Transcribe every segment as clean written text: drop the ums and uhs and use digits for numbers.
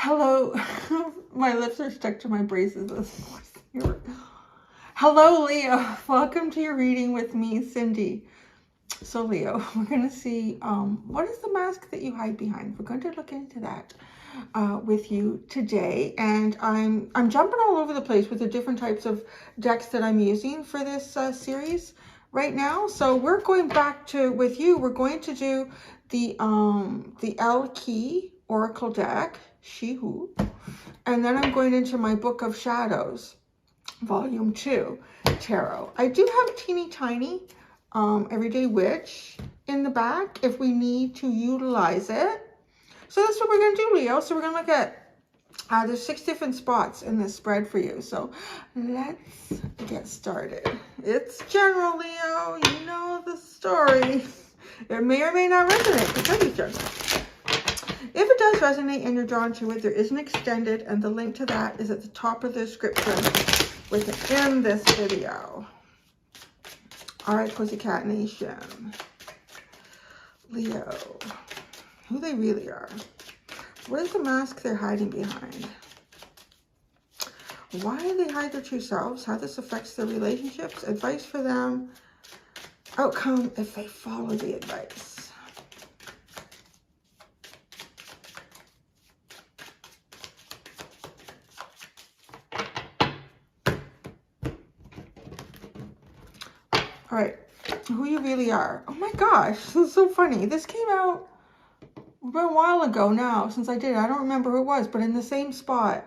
Hello. My lips are stuck to my braces. Hello, Leo. Welcome to your reading with me, Cindy. So, Leo, we're going to see what is the mask that you hide behind. We're going to look into that with you today. And I'm jumping all over the place with the different types of decks that I'm using for this series right now. So we're going back to, with you, we're going to do the L Key Oracle deck, She Who. And then I'm going into my Book of Shadows, Volume 2, Tarot. I do have teeny tiny Everyday Witch in the back if we need to utilize it. So that's what we're going to do, Leo. So we're going to look at, there's 6 different spots in this spread for you. So let's get started. It's general, Leo. You know the story. It may or may not resonate because it's general. If it does resonate and you're drawn to it, there is an extended, and the link to that is at the top of the description within this video. All right, Pussycat Nation. Leo, who they really are. What is the mask they're hiding behind? Why do they hide their true selves? How this affects their relationships? Advice for them. Outcome if they follow the advice. All right, who you really are. Oh my gosh, this is so funny. This came out a while ago now since I did it. I don't remember who it was, but in the same spot.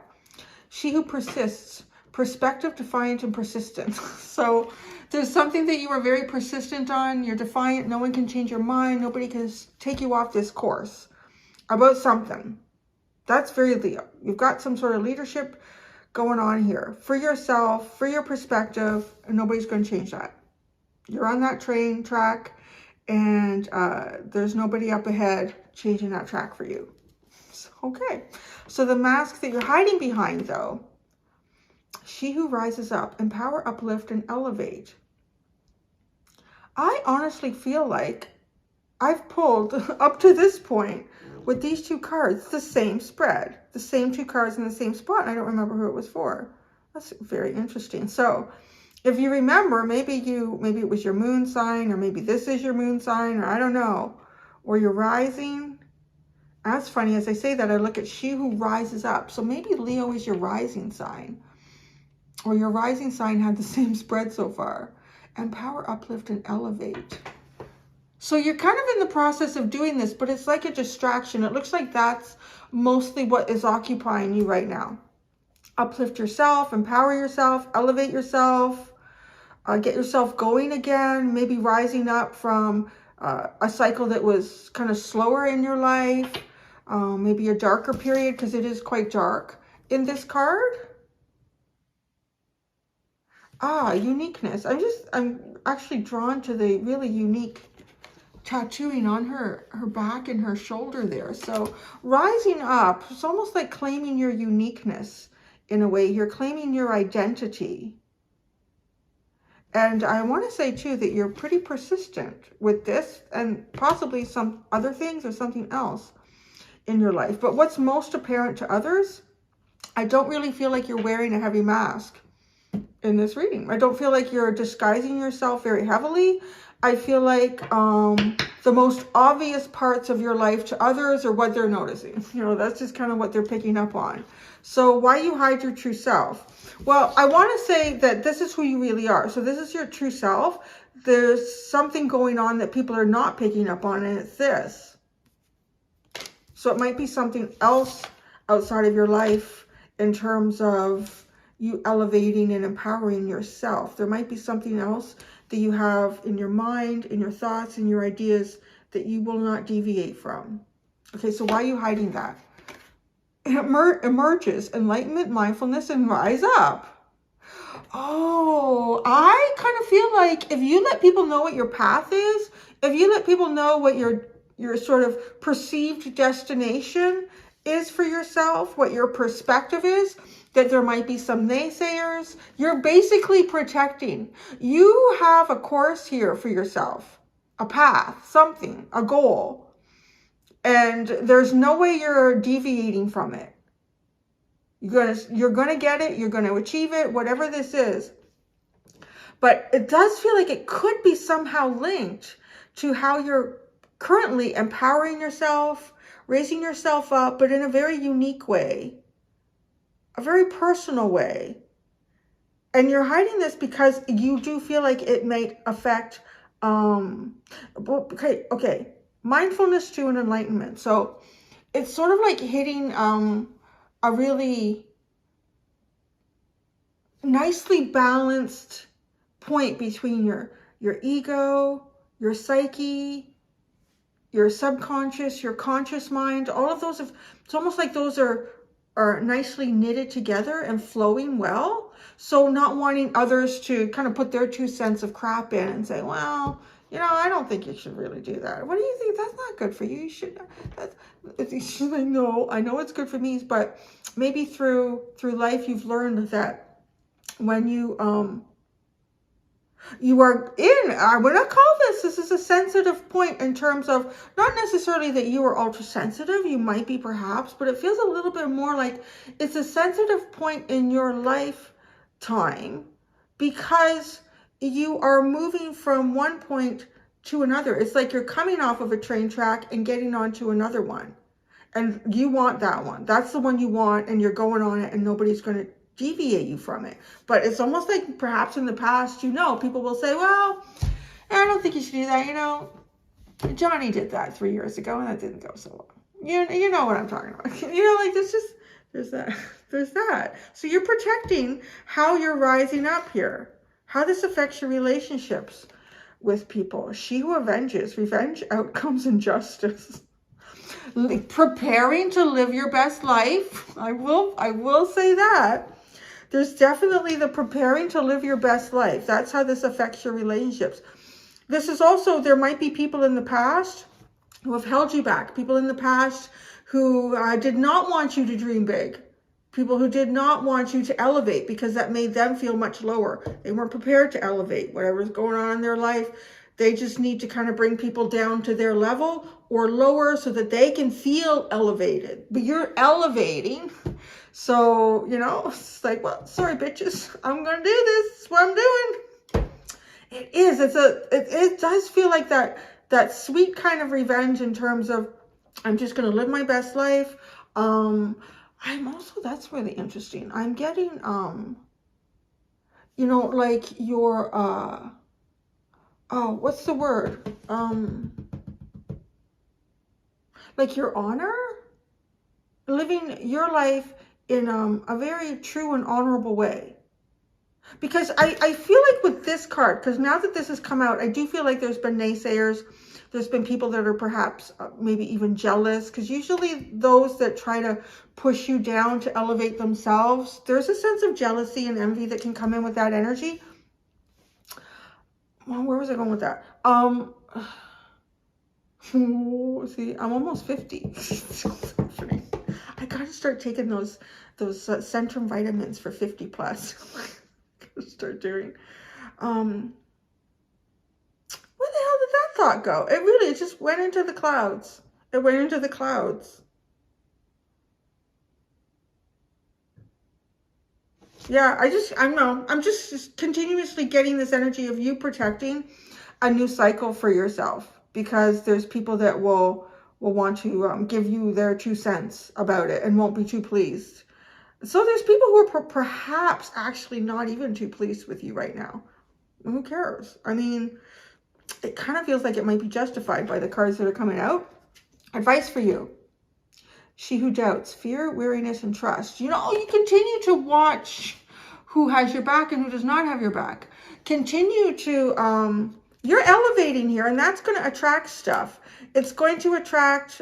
She who persists, perspective, defiant, and persistent. So there's something that you are very persistent on. You're defiant. No one can change your mind. Nobody can take you off this course about something. That's very Leo. You've got some sort of leadership going on here for yourself, for your perspective, and nobody's going to change that. You're on that train track, and there's nobody up ahead changing that track for you. So, okay. So the mask that you're hiding behind, though, she who rises up, empower, uplift, and elevate. I honestly feel like I've pulled up to this point with these 2 cards, the same spread, the same 2 cards in the same spot. I don't remember who it was for. That's very interesting. So if you remember, maybe it was your moon sign, or maybe this is your moon sign, or I don't know, or your rising. That's funny. As I say that, I look at she who rises up. So maybe Leo is your rising sign, or your rising sign had the same spread so far. Empower, uplift, and elevate. So you're kind of in the process of doing this, but it's like a distraction. It looks like that's mostly what is occupying you right now. Uplift yourself, empower yourself, elevate yourself. Get yourself going again, maybe rising up from a cycle that was kind of slower in your life, maybe a darker period, because it is quite dark in this card. Uniqueness. I'm actually drawn to the really unique tattooing on her back and her shoulder there. So rising up, it's almost like claiming your uniqueness in a way. You're claiming your identity. And I want to say, too, that you're pretty persistent with this, and possibly some other things or something else in your life. But what's most apparent to others, I don't really feel like you're wearing a heavy mask in this reading. I don't feel like you're disguising yourself very heavily. I feel like the most obvious parts of your life to others are what they're noticing. You know, that's just kind of what they're picking up on. So why you hide your true self? Well, I want to say that this is who you really are. So this is your true self. There's something going on that people are not picking up on, and it's this. So it might be something else outside of your life in terms of you elevating and empowering yourself. There might be something else that you have in your mind, in your thoughts, in your ideas that you will not deviate from. Okay, so why are you hiding that? It emerges, enlightenment, mindfulness, and rise up. Oh, I kind of feel like if you let people know what your path is, if you let people know what your sort of perceived destination is for yourself, what your perspective is, that there might be some naysayers, you're basically protecting. You have a course here for yourself, a path, something, a goal. And there's no way you're deviating from it. You're gonna get it. You're gonna achieve it, whatever this is. But it does feel like it could be somehow linked to how you're currently empowering yourself, raising yourself up, but in a very unique way, a very personal way. And you're hiding this because you do feel like it may affect, okay, mindfulness too and enlightenment. So it's sort of like hitting a really nicely balanced point between your ego, your psyche, your subconscious, your conscious mind. All of those, it's almost like those are nicely knitted together and flowing well. So not wanting others to kind of put their 2 cents of crap in and say, well, you know, I don't think you should really do that. What do you think? That's not good for you. You should. I know it's good for me, but maybe through life you've learned that when you are in, I would not call this is a sensitive point in terms of not necessarily that you are ultra sensitive, you might be perhaps, but it feels a little bit more like it's a sensitive point in your lifetime because you are moving from one point to another. It's like you're coming off of a train track and getting onto another one. And you want that one. That's the one you want, and you're going on it, and nobody's going to deviate you from it. But it's almost like perhaps in the past, you know, people will say, well, I don't think you should do that. You know, Johnny did that 3 years ago, and that didn't go so well. You know what I'm talking about. You know, like there's that. So you're protecting how you're rising up here, how this affects your relationships with people. She who avenges, revenge outcomes injustice. Preparing to live your best life. I will say that. There's definitely the preparing to live your best life. That's how this affects your relationships. This is also, there might be people in the past who have held you back. People in the past who did not want you to dream big. People who did not want you to elevate because that made them feel much lower. They weren't prepared to elevate whatever's going on in their life. They just need to kind of bring people down to their level or lower so that they can feel elevated. But you're elevating. So, you know, it's like, well, sorry, bitches. I'm going to do this. It's what I'm doing. It is. It does feel like that sweet kind of revenge in terms of I'm just going to live my best life. I'm also, that's really interesting. I'm getting, you know, like your, oh, what's the word? Like your honor, living your life in a very true and honorable way. Because I feel like with this card, because now that this has come out, I do feel like there's been naysayers. There's been people that are perhaps maybe even jealous, because usually those that try to push you down to elevate themselves, there's a sense of jealousy and envy that can come in with that energy. Well, where was I going with that? See, I'm almost 50. I gotta start taking those Centrum vitamins for 50 plus. Gotta start doing. Where the hell did that thought go? It just went into the clouds. It went into the clouds. Yeah, I'm just continuously getting this energy of you protecting a new cycle for yourself, because there's people that will want to give you their 2 cents about it and won't be too pleased. So there's people who are perhaps actually not even too pleased with you right now. Who cares? I mean, it kind of feels like it might be justified by the cards that are coming out. Advice for you. She who doubts, fear, weariness, and trust. You know, you continue to watch who has your back and who does not have your back. Continue to, you're elevating here, and that's going to attract stuff. It's going to attract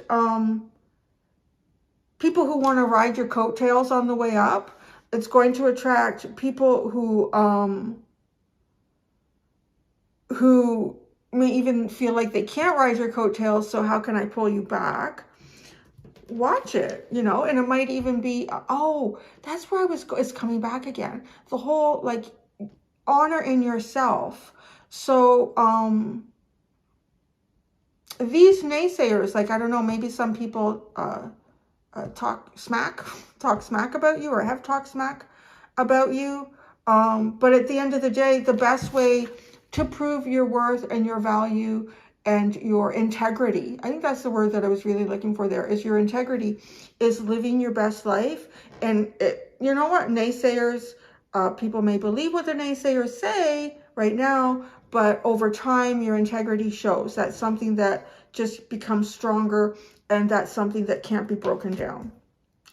people who want to ride your coattails on the way up. It's going to attract people who may even feel like they can't ride your coattails, so how can I pull you back? Watch it, you know, and it might even be, oh, that's where it's coming back again. The whole, like, honor in yourself. So, these naysayers, like, I don't know, maybe some people talk smack about you, or have talked smack about you. But at the end of the day, the best way to prove your worth and your value and your integrity, I think that's the word that I was really looking for there, is your integrity, is living your best life. And you know what, naysayers, people may believe what the naysayers say right now, but over time, your integrity shows. That's something that just becomes stronger, and that's something that can't be broken down.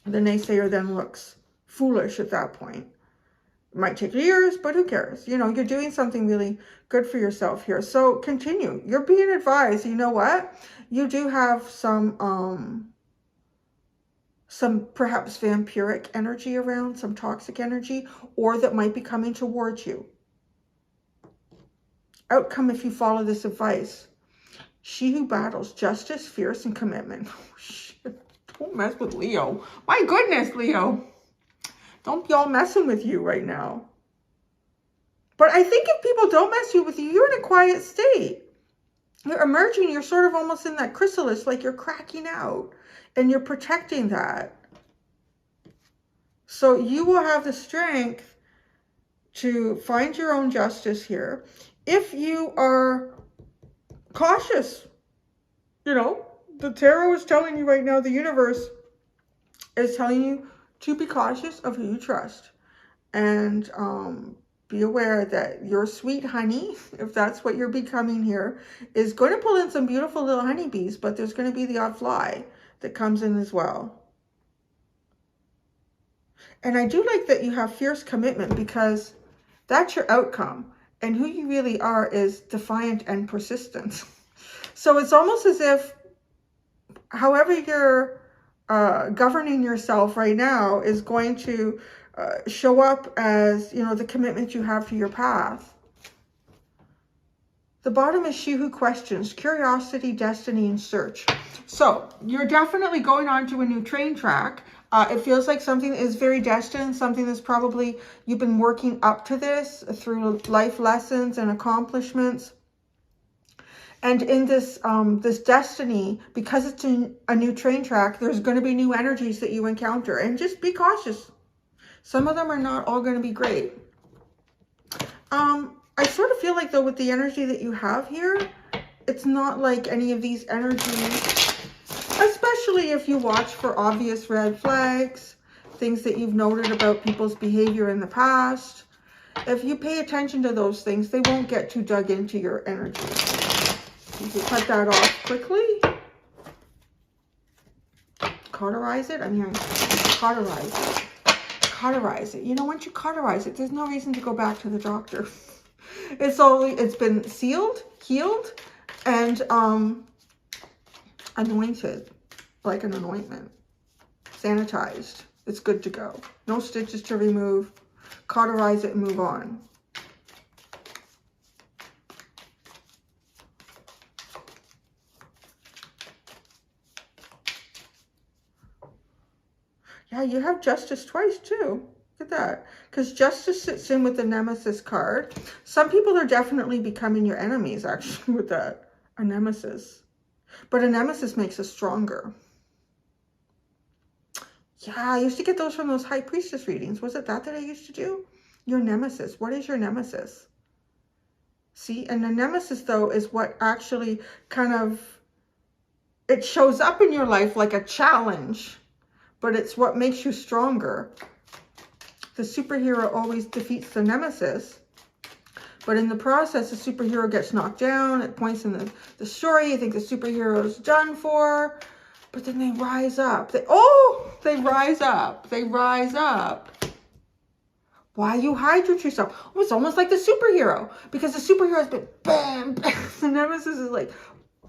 The naysayer then looks foolish at that point. It might take years, but who cares? You know, you're doing something really good for yourself here. So continue. You're being advised. You know what? You do have some perhaps vampiric energy around, some toxic energy, or that might be coming towards you. Outcome if you follow this advice. She who battles justice, fierce, and commitment. Oh, shit. Don't mess with Leo. My goodness, Leo. Don't be all messing with you right now. But I think if people don't mess with you, you're in a quiet state. You're emerging. You're sort of almost in that chrysalis, like you're cracking out. And you're protecting that. So you will have the strength to find your own justice here. If you are cautious, you know, the tarot is telling you right now, the universe is telling you to be cautious of who you trust. And be aware that your sweet honey, if that's what you're becoming here, is going to pull in some beautiful little honeybees, but there's going to be the odd fly that comes in as well. And I do like that you have fierce commitment, because that's your outcome. And who you really are is defiant and persistent. So it's almost as if, however you're governing yourself right now, is going to show up as, you know, the commitment you have to your path. The bottom is she who questions, curiosity, destiny, and search. So you're definitely going on to a new train track. It feels like something is very destined, something that's probably, you've been working up to this through life lessons and accomplishments. And in this this destiny, because it's a new train track, there's going to be new energies that you encounter. And just be cautious. Some of them are not all going to be great. I sort of feel like, though, with the energy that you have here, it's not like any of these energies, especially if you watch for obvious red flags, things that you've noted about people's behavior in the past. If you pay attention to those things, they won't get too dug into your energy. You can cut that off quickly. Cauterize it. I'm hearing cauterize it. Cauterize it. You know, once you cauterize it, there's no reason to go back to the doctor. It's been sealed, healed, and anointed like an anointment. Sanitized. It's good to go. No stitches to remove. Cauterize it and move on. Yeah, you have justice twice too. Look at that. Because justice sits in with the Nemesis card. Some people are definitely becoming your enemies, actually, with that. A Nemesis. But a Nemesis makes us stronger. Yeah, I used to get those from those High Priestess readings. Was it that I used to do? Your Nemesis. What is your Nemesis? See, and the Nemesis, though, is what actually kind of, it shows up in your life like a challenge. But it's what makes you stronger. The superhero always defeats the nemesis. But in the process, the superhero gets knocked down. At points in the story, you think the superhero is done for. But then they rise up. They rise up. They rise up. Why you hydrate yourself? Oh, it's almost like the superhero. Because the superhero has been bam, bam. The nemesis is like,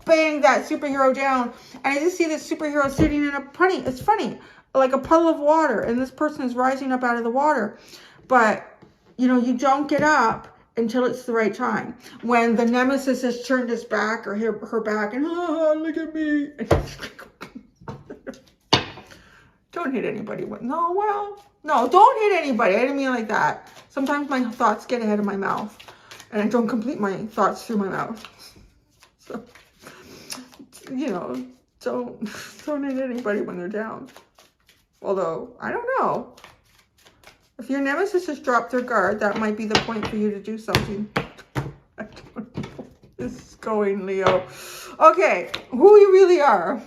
bang that superhero down. And I just see this superhero sitting in a it's funny, like a puddle of water, and this person is rising up out of the water. But, you know, you don't get up until it's the right time. When the nemesis has turned his back or her back, and look at me. Don't hit anybody. No, don't hit anybody. I didn't mean like that. Sometimes my thoughts get ahead of my mouth, and I don't complete my thoughts through my mouth. So, you know, don't hit anybody when they're down. Although, I don't know. If your nemesis has dropped their guard, that might be the point for you to do something. I don't know. This is going, Leo. Okay, who you really are.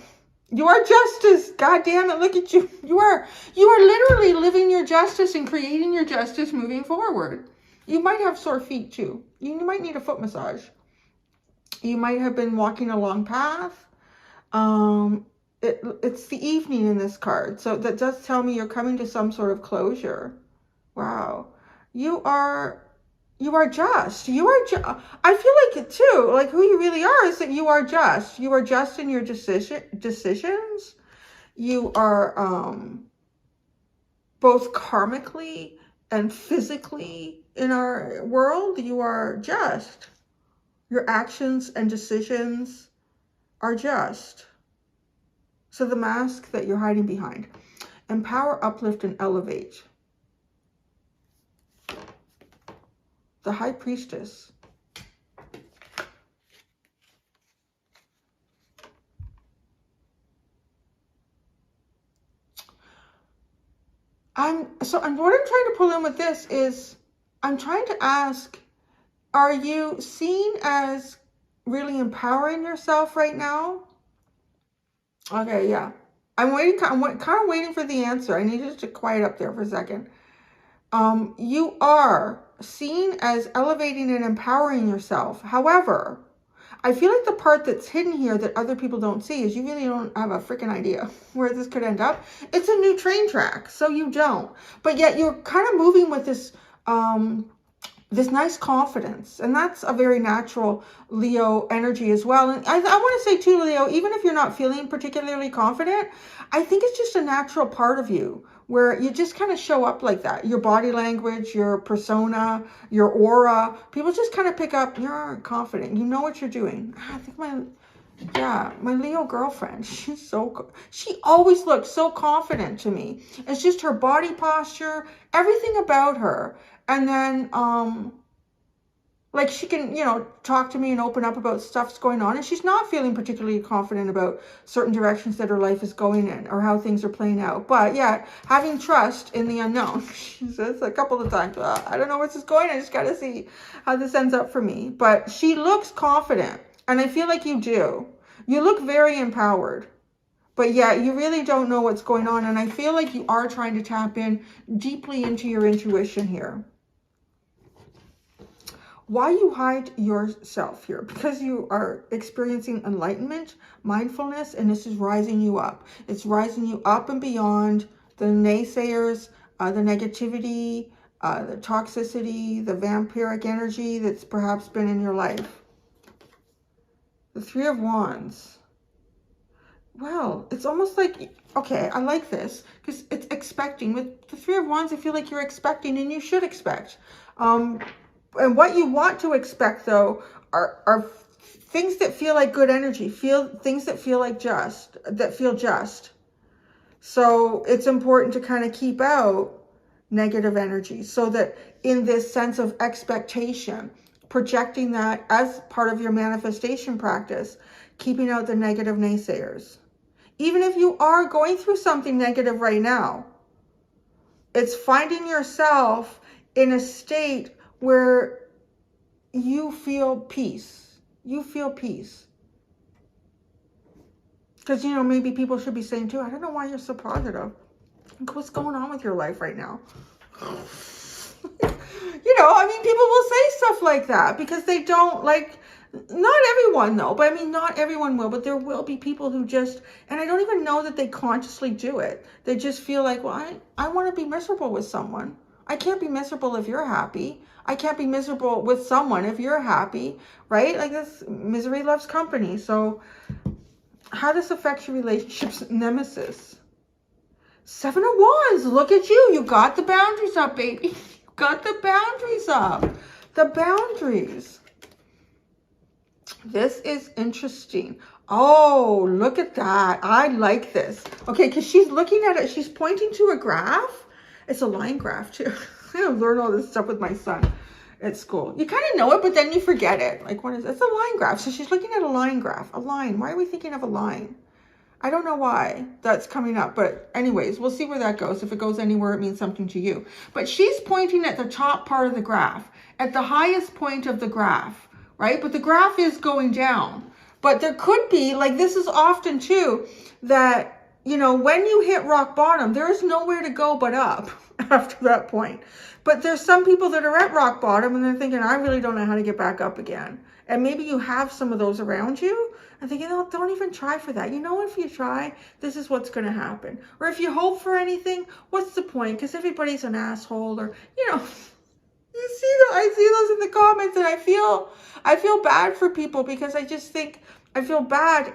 You are justice. God damn it, look at you. You are literally living your justice and creating your justice moving forward. You might have sore feet too. You might need a foot massage. You might have been walking a long path. It's the evening in this card. So that does tell me you're coming to some sort of closure. Wow. You are just. I feel like it too. Like who you really are is that you are just. You are just in your decisions. You are both karmically and physically in our world. You are just. Your actions and decisions are just. So the mask that you're hiding behind. Empower, uplift, and elevate. The High Priestess. And what I'm trying to pull in with this is, I'm trying to ask, are you seen as really empowering yourself right now? Okay, yeah. I'm kind of waiting for the answer. I need you to quiet up there for a second. You are seen as elevating and empowering yourself. However, I feel like the part that's hidden here that other people don't see is you really don't have a freaking idea where this could end up. It's a new train track, so you don't. But yet you're kind of moving with this this nice confidence, and that's a very natural Leo energy as well. And I want to say too, Leo, even if you're not feeling particularly confident, I think it's just a natural part of you where you just kind of show up like that. Your body language, your persona, your aura, people just kind of pick up, you're confident, you know what you're doing. I think my Leo girlfriend, she always looks so confident to me. It's just her body posture, everything about her. And then, like she can, talk to me and open up about stuff's going on. And she's not feeling particularly confident about certain directions that her life is going in or how things are playing out. But yeah, having trust in the unknown. She says a couple of times, I don't know where this is going. I just got to see how this ends up for me. But she looks confident. And I feel like you do. You look very empowered. But yeah, you really don't know what's going on. And I feel like you are trying to tap in deeply into your intuition here. Why you hide yourself here? Because you are experiencing enlightenment, mindfulness, and this is rising you up. It's rising you up and beyond the naysayers, the negativity, the toxicity, the vampiric energy that's perhaps been in your life. The Three of Wands. Well, it's almost like, okay, I like this because it's expecting. With the Three of Wands, I feel like you're expecting, and you should expect. And what you want to expect, though, are things that feel like good energy, things that feel like just. So it's important to kind of keep out negative energy so that in this sense of expectation, projecting that as part of your manifestation practice, keeping out the negative naysayers. Even if you are going through something negative right now, it's finding yourself in a state where you feel peace. You feel peace. Because, maybe people should be saying too, I don't know why you're so positive. What's going on with your life right now? People will say stuff like that because they don't not everyone though, but not everyone will, but there will be people who just, and I don't even know that they consciously do it. They just feel like, well, I want to be miserable with someone. I can't be miserable if you're happy. I can't be miserable with someone if you're happy, right? Like this, misery loves company. So how this affects your relationships, Nemesis. Seven of Wands, look at you. You got the boundaries up, baby. You got the boundaries up. The boundaries. This is interesting. Oh, look at that. I like this. Okay, because she's looking at it. She's pointing to a graph. It's a line graph, too. I learn all this stuff with my son at school. You kind of know it, but then you forget it. Like, what is it? It's a line graph. So she's looking at a line graph. A line. Why are we thinking of a line? I don't know why that's coming up, but anyways, we'll see where that goes. If it goes anywhere, it means something to you. But she's pointing at the top part of the graph, at the highest point of the graph, right? But the graph is going down. But there could be, like this is often too, that, you know, when you hit rock bottom, there is nowhere to go but up after that point. But there's some people that are at rock bottom and they're thinking, I really don't know how to get back up again. And maybe you have some of those around you and think, you know, don't even try for that. You know, if you try, this is what's going to happen. Or if you hope for anything, what's the point? Because everybody's an asshole, or, you know, you see that, I see those in the comments, and I feel bad for people, because I just think, I feel bad,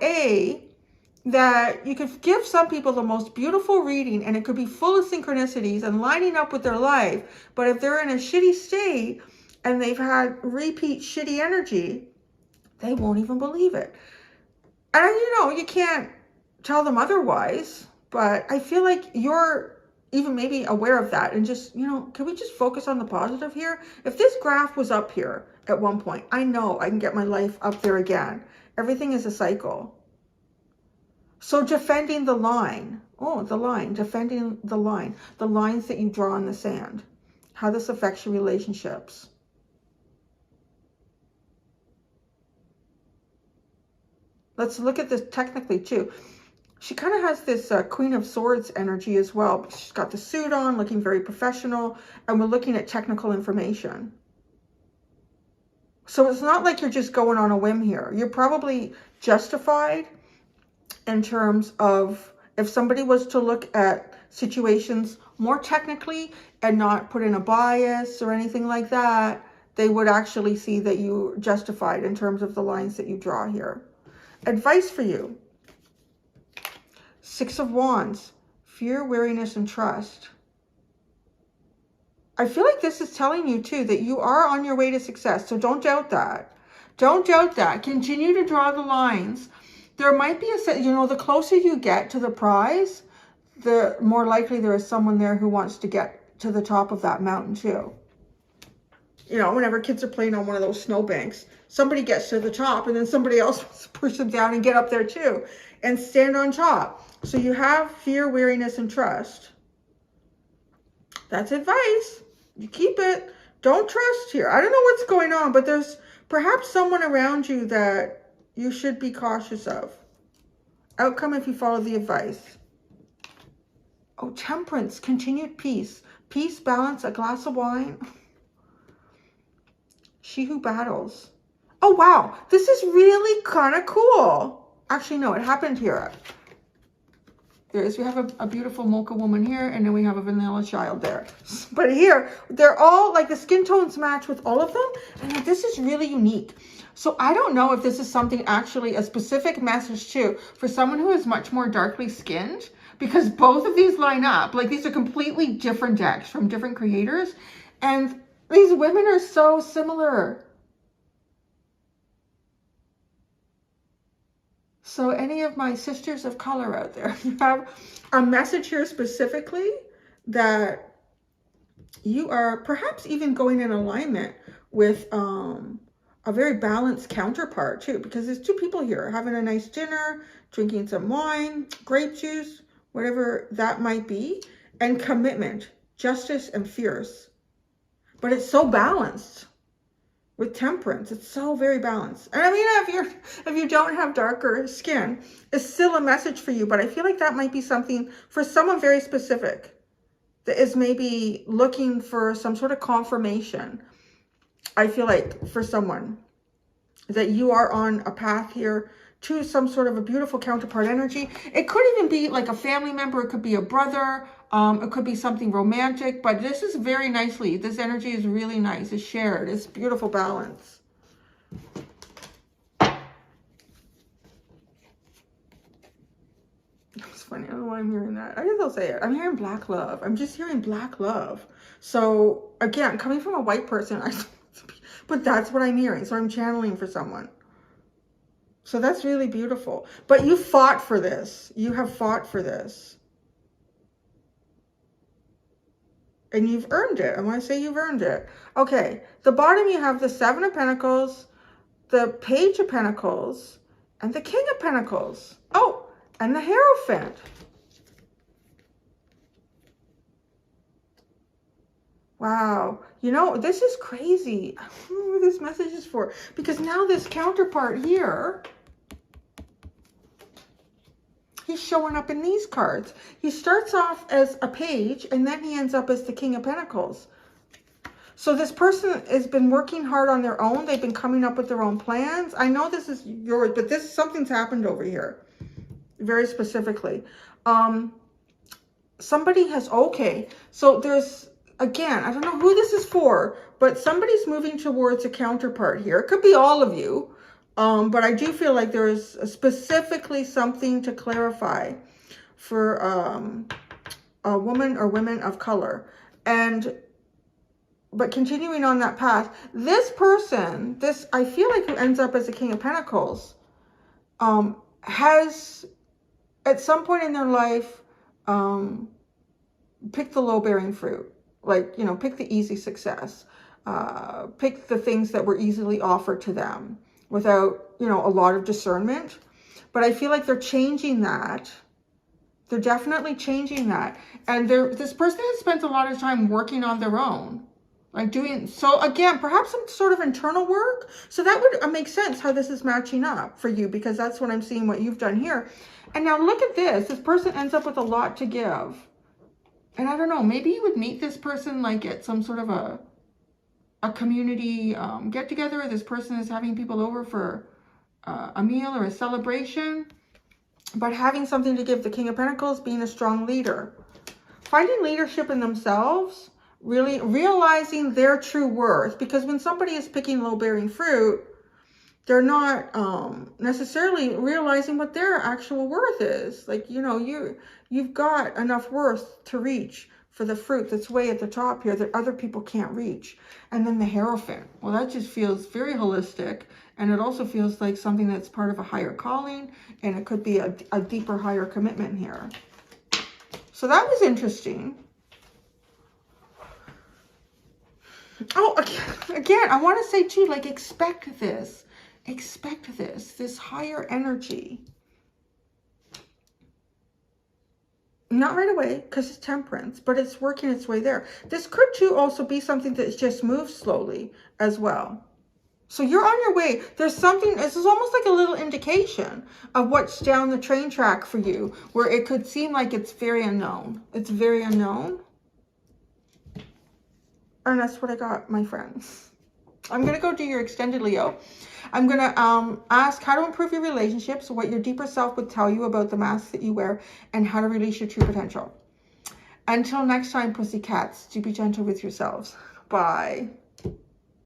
that you could give some people the most beautiful reading and it could be full of synchronicities and lining up with their life. But if they're in a shitty state and they've had repeat shitty energy, they won't even believe it. And you know, you can't tell them otherwise, but I feel like you're even maybe aware of that, and just, you know, can we just focus on the positive here? If this graph was up here at one point, I know I can get my life up there again. Everything is a cycle. So defending the line, defending the line, the lines that you draw in the sand, how this affects your relationships. Let's look at this technically too. She kind of has this Queen of Swords energy as well. She's got the suit on, looking very professional, and we're looking at technical information. So it's not like you're just going on a whim here. You're probably justified in terms of, if somebody was to look at situations more technically and not put in a bias or anything like that, they would actually see that you're justified in terms of the lines that you draw here. Advice for you. 6 of Wands, fear, weariness, and trust. I feel like this is telling you too that you are on your way to success. So don't doubt that. Don't doubt that. Continue to draw the lines. There might be you know, the closer you get to the prize, the more likely there is someone there who wants to get to the top of that mountain too. You know, whenever kids are playing on one of those snowbanks, somebody gets to the top and then somebody else wants to push them down and get up there too and stand on top. So you have fear, weariness, and trust. That's advice. You keep it. Don't trust here. I don't know what's going on, but there's perhaps someone around you that you should be cautious of. Outcome if you follow the advice. Oh, temperance, continued peace. Peace, balance, a glass of wine. She who battles. Oh, wow. This is really kind of cool. Actually, no, it happened here. We have a beautiful mocha woman here, and then we have a vanilla child there. But here, they're all, like, the skin tones match with all of them. And this is really unique. So I don't know if this is something actually, a specific message too, for someone who is much more darkly skinned, because both of these line up. Like, these are completely different decks from different creators. And these women are so similar. So any of my sisters of color out there, you have a message here specifically that you are perhaps even going in alignment with a very balanced counterpart too, because there's two people here having a nice dinner, drinking some wine, grape juice, whatever that might be, and commitment, justice, and fierce. But it's so balanced. With temperance, it's so very balanced. And I mean, if you don't have darker skin, it's still a message for you. But I feel like that might be something for someone very specific that is maybe looking for some sort of confirmation. I feel like for someone that you are on a path here to some sort of a beautiful counterpart energy. It could even be like a family member. It could be a brother. It could be something romantic, but this is very nicely. This energy is really nice. It's shared. It's beautiful balance. It's funny. I don't know why I'm hearing that. I guess I'll say it. I'm hearing black love. I'm just hearing black love. So again, coming from a white person, but that's what I'm hearing. So I'm channeling for someone. So that's really beautiful. But you fought for this. You have fought for this. And you've earned it. I want to say you've earned it. Okay. The bottom, you have the 7 of Pentacles, the Page of Pentacles, and the King of Pentacles. Oh, and the Hierophant. Wow. You know, this is crazy. I don't know what this message is for. Because now this counterpart here, he's showing up in these cards. He starts off as a page, and then he ends up as the King of Pentacles. So this person has been working hard on their own. They've been coming up with their own plans. I know this is yours, but something's happened over here. Very specifically. Somebody has, okay. So there's, again, I don't know who this is for, but somebody's moving towards a counterpart here. It could be all of you. But I do feel like there is specifically something to clarify for a woman or women of color. But continuing on that path, this person, I feel like who ends up as a King of Pentacles, has at some point in their life picked the low-bearing fruit. Like, you know, pick the easy success. Pick the things that were easily offered to them without, you know, a lot of discernment. But I feel like they're changing that. They're definitely changing that. And this person has spent a lot of time working on their own. Like doing, so again, perhaps some sort of internal work. So that would make sense how this is matching up for you, because that's what I'm seeing what you've done here. And now look at this. This person ends up with a lot to give. And I don't know, maybe you would meet this person like at some sort of a community get together. This person is having people over for a meal or a celebration. But having something to give, the King of Pentacles, being a strong leader. Finding leadership in themselves. Really realizing their true worth, because when somebody is picking low-bearing fruit, they're not necessarily realizing what their actual worth is. Like, you know, you've got enough worth to reach for the fruit that's way at the top here that other people can't reach. And then the Hierophant. Well, that just feels very holistic, and it also feels like something that's part of a higher calling, and it could be a deeper, higher commitment here. So that was interesting. Oh, again, I want to say too, like, expect this. Expect this higher energy. Not right away, because it's Temperance, but it's working its way there. This could too also be something that just moves slowly as well. So you're on your way. There's something, this is almost like a little indication of what's down the train track for you, where it could seem like it's very unknown. It's very unknown. And that's what I got, my friends. I'm going to go do your extended Leo. I'm going to ask how to improve your relationships, what your deeper self would tell you about the masks that you wear, and how to release your true potential. Until next time, pussycats, do be gentle with yourselves. Bye.